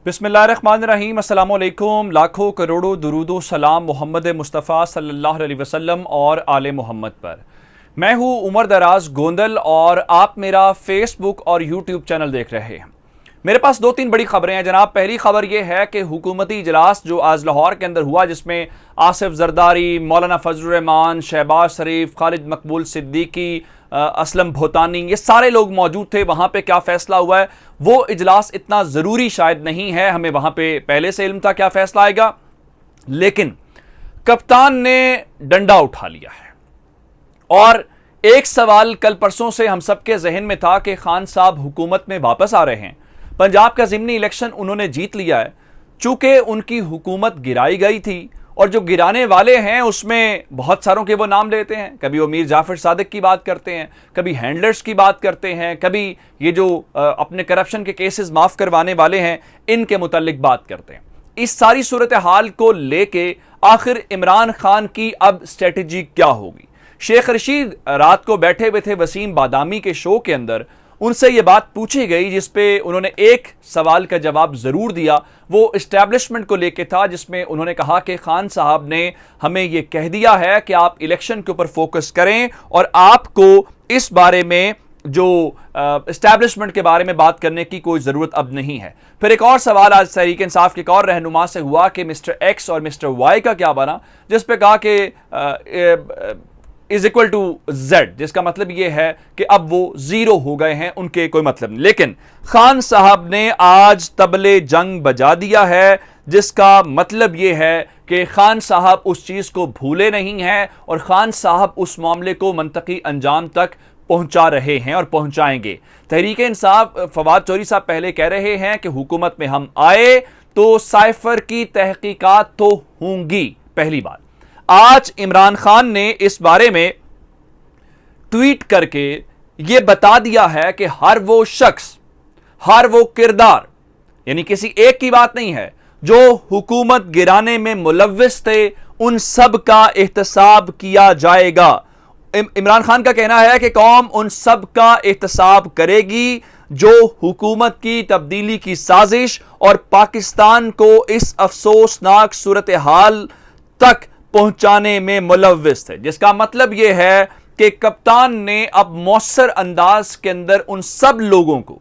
बिस्मिल्लाहिर्रहमानिर्रहीम, अस्सलाम वालेकुम। लाखों करोड़ों दुरूदो सलाम मोहम्मद मुस्तफ़ा सल्लल्लाहु अलैहि वसल्लम और आले मोहम्मद पर। मैं हूँ उमर दराज गोंदल और आप मेरा फेसबुक और यूट्यूब चैनल देख रहे हैं। मेरे पास दो तीन बड़ी खबरें हैं जनाब। पहली खबर यह है कि हुकूमती इजलास जो आज लाहौर के अंदर हुआ, जिसमें आसिफ जरदारी, मौलाना फजलुर रहमान, शहबाज शरीफ, खालिद मकबूल सिद्दीकी, असलम भोतानी, ये सारे लोग मौजूद थे। वहां पे क्या फैसला हुआ है वो इजलास इतना ज़रूरी शायद नहीं है, हमें वहां पे पहले से इल्म था क्या फैसला आएगा। लेकिन कप्तान ने डंडा उठा लिया है और एक सवाल कल परसों से हम सबके जहन में था कि खान साहब हुकूमत में वापस आ रहे हैं। पंजाब का ज़िमनी इलेक्शन उन्होंने जीत लिया है। चूंकि उनकी हुकूमत गिराई गई थी और जो गिराने वाले हैं उसमें बहुत सारों के वो नाम लेते हैं। कभी वो मीर जाफर सादिक की बात करते हैं, कभी हैंडलर्स की बात करते हैं, कभी ये जो अपने करप्शन के केसेस माफ़ करवाने वाले हैं इनके मुतल्लिक बात करते हैं। इस सारी सूरत हाल को लेके आखिर इमरान खान की अब स्ट्रेटजी क्या होगी। शेख रशीद रात को बैठे हुए थे वसीम बादामी के शो के अंदर, उनसे ये बात पूछी गई जिस पे उन्होंने एक सवाल का जवाब ज़रूर दिया। वो इस्टेब्लिशमेंट को लेके था, जिसमें उन्होंने कहा कि खान साहब ने हमें ये कह दिया है कि आप इलेक्शन के ऊपर फोकस करें और आपको इस बारे में जो इस्टेब्लिशमेंट के बारे में बात करने की कोई ज़रूरत अब नहीं है। फिर एक और सवाल आज तहरीक इंसाफ के एक और रहनुमा से हुआ कि मिस्टर एक्स और मिस्टर वाई का क्या बना, जिस पे कहा कि इज इक्वल टू जेड, जिसका मतलब यह है कि अब वो जीरो हो गए हैं, उनके कोई मतलब नहीं। लेकिन खान साहब ने आज तबले जंग बजा दिया है, जिसका मतलब यह है कि खान साहब उस चीज को भूले नहीं हैं और खान साहब उस मामले को मंतकी अंजाम तक पहुंचा रहे हैं और पहुंचाएंगे। तहरीक इंसाफ फवाद चौधरी साहब पहले कह रहे हैं कि हुकूमत में हम आए तो साइफर की तहकीकात तो होंगी। पहली बात, आज इमरान खान ने इस बारे में ट्वीट करके यह बता दिया है कि हर वो शख्स, हर वो किरदार, यानी किसी एक की बात नहीं है, जो हुकूमत गिराने में मुलव्विस थे, उन सब का एहतसाब किया जाएगा। इमरान खान का कहना है कि कौम उन सब का एहतसाब करेगी जो हुकूमत की तब्दीली की साजिश और पाकिस्तान को इस अफसोसनाक सूरत हाल तक पहुंचाने में मुलव्विस थे। जिसका मतलब यह है कि कप्तान ने अब मौसर अंदाज के अंदर उन सब लोगों को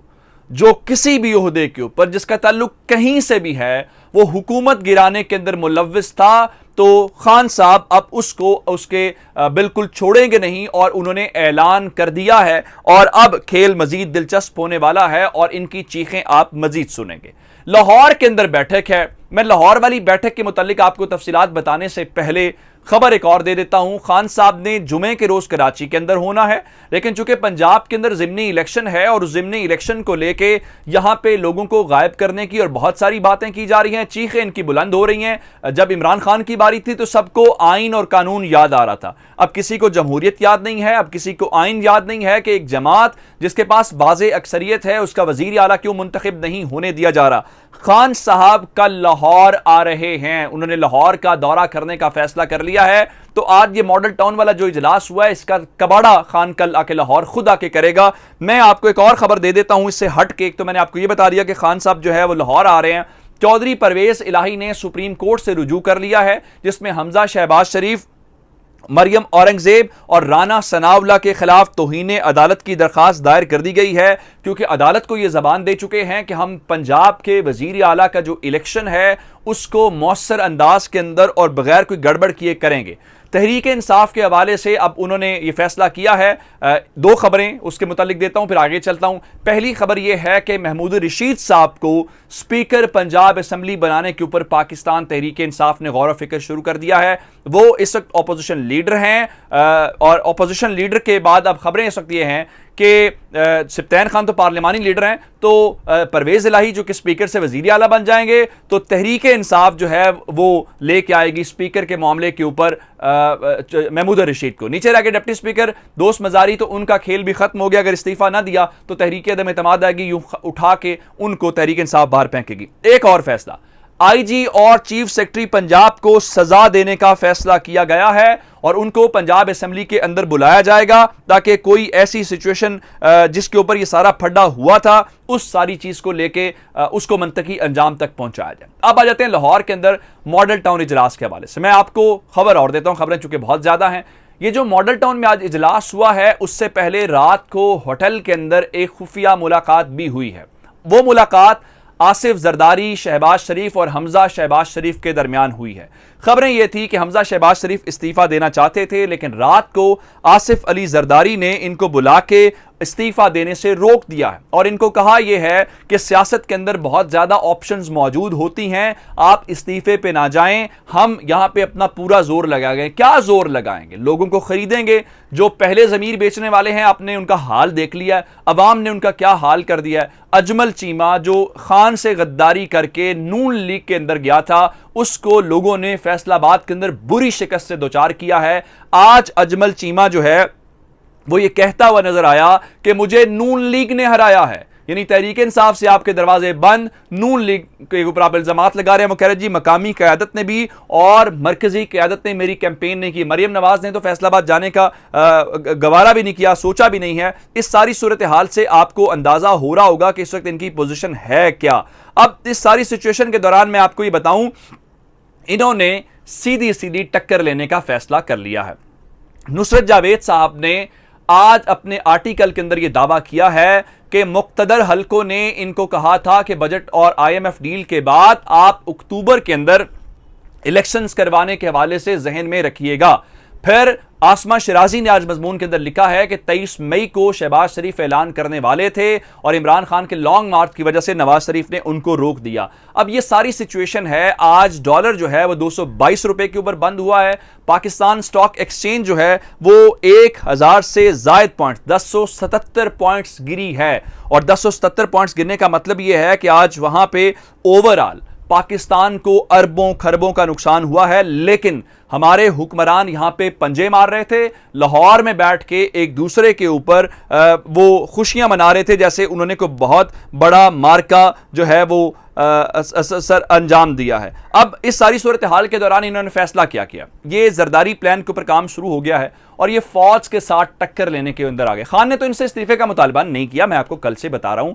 जो किसी भी ओहदे के ऊपर जिसका ताल्लुक कहीं से भी है वो हुकूमत गिराने के अंदर मुलव्विस था, तो खान साहब अब उसको उसके बिल्कुल छोड़ेंगे नहीं और उन्होंने ऐलान कर दिया है। और अब खेल मजीद दिलचस्प होने वाला है और इनकी चीखें आप मजीद सुनेंगे। लाहौर के अंदर बैठक है। मैं लाहौर वाली बैठक के मुतालिक आपको तफसीलात बताने से पहले खबर एक और दे देता हूं। खान साहब ने जुमे के रोज कराची के अंदर होना है, लेकिन चूंकि पंजाब के अंदर ज़िमनी इलेक्शन है और उस ज़िमनी इलेक्शन को लेके यहां पे लोगों को गायब करने की और बहुत सारी बातें की जा रही हैं, चीखें इनकी बुलंद हो रही हैं। जब इमरान खान की बारी थी तो सबको आइन और कानून याद आ रहा था, अब किसी को जमहूरियत याद नहीं है, अब किसी को आइन याद नहीं है कि एक जमात जिसके पास वाज़े अक्सरियत है उसका वज़ीर आला क्यों मुंतखब नहीं होने दिया जा रहा। खान साहब कल लाहौर आ रहे हैं, उन्होंने लाहौर का दौरा करने का फैसला कर लिया है। तो आज ये मॉडल टाउन वाला जो इजलास हुआ है इसका कबाड़ा खान कल आके लाहौर खुद आके करेगा। मैं आपको एक और खबर दे देता हूं इससे हट के। तो मैंने आपको ये बता दिया कि खान साहब जो है वो लाहौर आ रहे हैं। चौधरी परवेज इलाही ने सुप्रीम कोर्ट से रुजू कर लिया है, जिसमें हमजा शहबाज शरीफ, मरियम औरंगजेब और राना सनाउल्लाह के खिलाफ तौहीन अदालत की दरखास्त दायर कर दी गई है, क्योंकि अदालत को यह जबान दे चुके हैं कि हम पंजाब के वजीर आला का जो इलेक्शन है उसको मौसर अंदाज के अंदर और बगैर कोई गड़बड़ किए करेंगे। तहरीक इंसाफ के हवाले से अब उन्होंने ये फैसला किया है। दो खबरें उसके मुतालिक देता हूं, फिर आगे चलता हूं। पहली खबर यह है कि महमूद रशीद साहब को स्पीकर पंजाब असम्बली बनाने के ऊपर पाकिस्तान तहरीक इंसाफ ने गौर व फिक्र शुरू कर दिया है। वो इस वक्त अपोजिशन लीडर हैं और अपोजिशन लीडर के बाद अब खबरें इस वक्त ये हैं कि सिप्तैन खान तो पार्लिमानी लीडर हैं, तो परवेज इलाही जो कि स्पीकर से वजीर आला बन जाएंगे, तो तहरीक इंसाफ जो है वो लेके आएगी स्पीकर के मामले के ऊपर महमूद रशीद को। नीचे रह के डिप्टी स्पीकर दोस्त मजारी, तो उनका खेल भी खत्म हो गया। अगर इस्तीफा ना दिया तो तहरीक अदम एतमाद आएगी, यूं उठा के उनको तहरीक इंसाफ बाहर फेंकेगी। एक और फैसला, आईजी और चीफ सेक्रेटरी पंजाब को सजा देने का फैसला किया गया है और उनको पंजाब असेंबली के अंदर बुलाया जाएगा ताकि कोई ऐसी सिचुएशन जिसके ऊपर ये सारा फड्डा हुआ था उस सारी चीज को लेके उसको मंतकी अंजाम तक पहुंचाया जाए। अब आ जाते हैं लाहौर के अंदर मॉडल टाउन इजलास के हवाले से। मैं आपको खबर और देता हूं, खबरें चूंकि बहुत ज्यादा हैं। ये जो मॉडल टाउन में आज इजलास हुआ है उससे पहले रात को होटल के अंदर एक खुफिया मुलाकात भी हुई है। वो मुलाकात आसिफ जरदारी, शहबाज शरीफ और हमजा शहबाज शरीफ के दरमियान हुई है। खबरें यह थी कि हमजा शहबाज शरीफ इस्तीफा देना चाहते थे, लेकिन रात को आसिफ अली जरदारी ने इनको बुला के इस्तीफा देने से रोक दिया है और इनको कहा यह है कि सियासत के अंदर बहुत ज्यादा ऑप्शंस मौजूद होती हैं, आप इस्तीफे पे ना जाएं, हम यहां पे अपना पूरा जोर लगाएंगे। क्या जोर लगाएंगे? लोगों को खरीदेंगे। जो पहले जमीर बेचने वाले हैं आपने उनका हाल देख लिया, अवाम ने उनका क्या हाल कर दिया है। अजमल चीमा जो खान से गद्दारी करके नून लीग के अंदर गया था उसको लोगों ने फैसलाबाद के अंदर बुरी शिकस्त से दो चार किया है। आज अजमल चीमा जो है वो ये कहता हुआ नजर आया कि मुझे नून लीग ने हराया है, यानी तहरीक इंसाफ से आपके दरवाजे बंद, नून लीग के ऊपर आप इल्जामात लगा रहे हैं। वो कह रहे जी मकामी क़यादत ने भी और मरकजी क़यादत ने मेरी कैंपेन नहीं की। मरियम नवाज ने तो फैसलाबाद जाने का गवारा भी नहीं किया, सोचा भी नहीं है। इस सारी सूरत हाल से आपको अंदाजा हो रहा होगा कि इस वक्त इनकी पोजीशन है क्या। अब इस सारी सिचुएशन के दौरान मैं आपको ये बताऊं, इन्होंने सीधी सीधी टक्कर लेने का फैसला कर लिया है। नुसरत जावेद साहब ने आज अपने आर्टिकल के अंदर यह दावा किया है कि मुक्तदर हलकों ने इनको कहा था कि बजट और आईएमएफ डील के बाद आप अक्टूबर के अंदर इलेक्शंस करवाने के हवाले से जहन में रखिएगा। फिर आसमा शिराजी ने आज मजमून के अंदर लिखा है कि 23 मई को शहबाज शरीफ ऐलान करने वाले थे और इमरान खान के लॉन्ग मार्च की वजह से नवाज शरीफ ने उनको रोक दिया। अब ये सारी सिचुएशन है। आज डॉलर जो है वो 222 रुपए के ऊपर बंद हुआ है। पाकिस्तान स्टॉक एक्सचेंज जो है वो 1000 से जायद पॉइंट 1077 पॉइंट्स गिरी है और 1077 पॉइंट्स गिरने का मतलब यह है कि आज वहां पे ओवरऑल पाकिस्तान को अरबों खरबों का नुकसान हुआ है। लेकिन हमारे हुक्मरान यहां पे पंजे मार रहे थे, लाहौर में बैठ के एक दूसरे के ऊपर वो खुशियां मना रहे थे जैसे उन्होंने कोई बहुत बड़ा मार्का जो है वो सर अंजाम दिया है। अब इस सारी सूरत हाल के दौरान इन्होंने फैसला क्या किया, ये जरदारी प्लान के ऊपर काम शुरू हो गया है और ये फौज के साथ टक्कर लेने के अंदर आ गए। खान ने तो इनसे इस्तीफे का मुतालबा नहीं किया, मैं आपको कल से बता रहा हूं।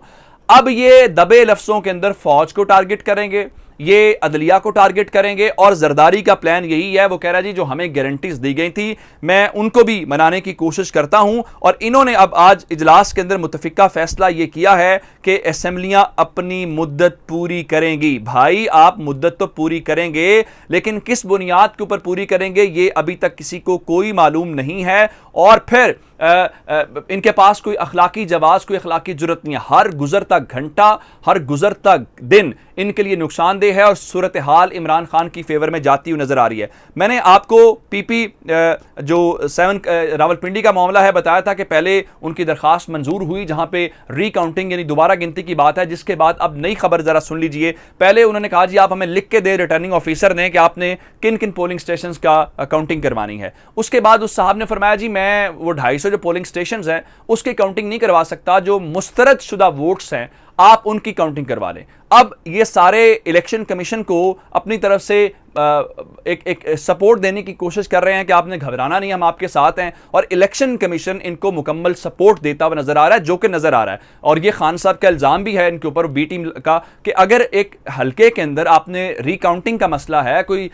अब ये दबे लफ्जों के अंदर फौज को टारगेट करेंगे, ये अदलिया को टारगेट करेंगे और जरदारी का प्लान यही है। वो कह रहा है जी जो हमें गारंटीज दी गई थी मैं उनको भी मनाने की कोशिश करता हूं और इन्होंने अब आज इजलास के अंदर मुतफिका फैसला यह किया है कि असेंबलियां अपनी मुद्दत पूरी करेंगी। भाई आप मुद्दत तो पूरी करेंगे लेकिन किस बुनियाद के ऊपर पूरी करेंगे ये अभी तक किसी को कोई मालूम नहीं है और फिर इनके पास कोई अखलाकी जवाब, कोई अखलाकी जुर्रत नहीं है। हर गुजरता घंटा, हर गुजरता दिन इनके लिए नुकसानदेह है और सूरत हाल इमरान खान की फेवर में जाती हुई नजर आ रही है। मैंने आपको पीपी जो 7 रावलपिंडी का मामला है बताया था कि पहले उनकी दरखास्त मंजूर हुई जहां पे रिकाउंटिंग यानी दोबारा गिनती की बात है, जिसके बाद अब नई खबर जरा सुन लीजिए। पहले उन्होंने कहा जी आप हमें लिख के दे रिटर्निंग ऑफिसर ने कि आपने किन किन पोलिंग स्टेशन का काउंटिंग करवानी है। उसके बाद उस साहब ने फरमाया जी मैं वो 250 जो पोलिंग स्टेशन हैं उसकी काउंटिंग नहीं करवा सकता, जो मुस्तरद शुदा वोट्स हैं आप उनकी काउंटिंग करवा लें। अब ये सारे इलेक्शन कमीशन को अपनी तरफ से एक सपोर्ट देने की कोशिश कर रहे हैं कि आपने घबराना नहीं, हम आपके साथ हैं और इलेक्शन कमीशन इनको मुकम्मल सपोर्ट देता हुआ नजर आ रहा है, जो कि नजर आ रहा है। और ये खान साहब का इल्जाम भी है इनके ऊपर बी टीम का कि अगर एक हल्के के अंदर आपने रिकाउंटिंग का मसला है, कोई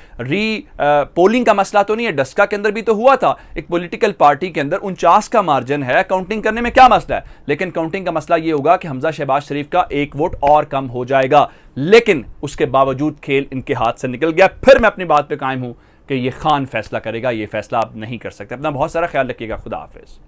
पोलिंग का मसला तो नहीं है, डस्का के अंदर भी तो हुआ था, एक पॉलिटिकल पार्टी के अंदर 49 का मार्जिन है, काउंटिंग करने में क्या मसला है। लेकिन काउंटिंग का मसला ये होगा कि हमजा शहबाज शरीफ का 1 वोट और कम हो जाएगा, लेकिन उसके बावजूद खेल इनके हाथ से निकल गया। फिर मैं अपनी बात पे कायम हूं कि ये खान फैसला करेगा, ये फैसला आप नहीं कर सकते। अपना बहुत सारा ख्याल रखिएगा। खुदा हाफिज।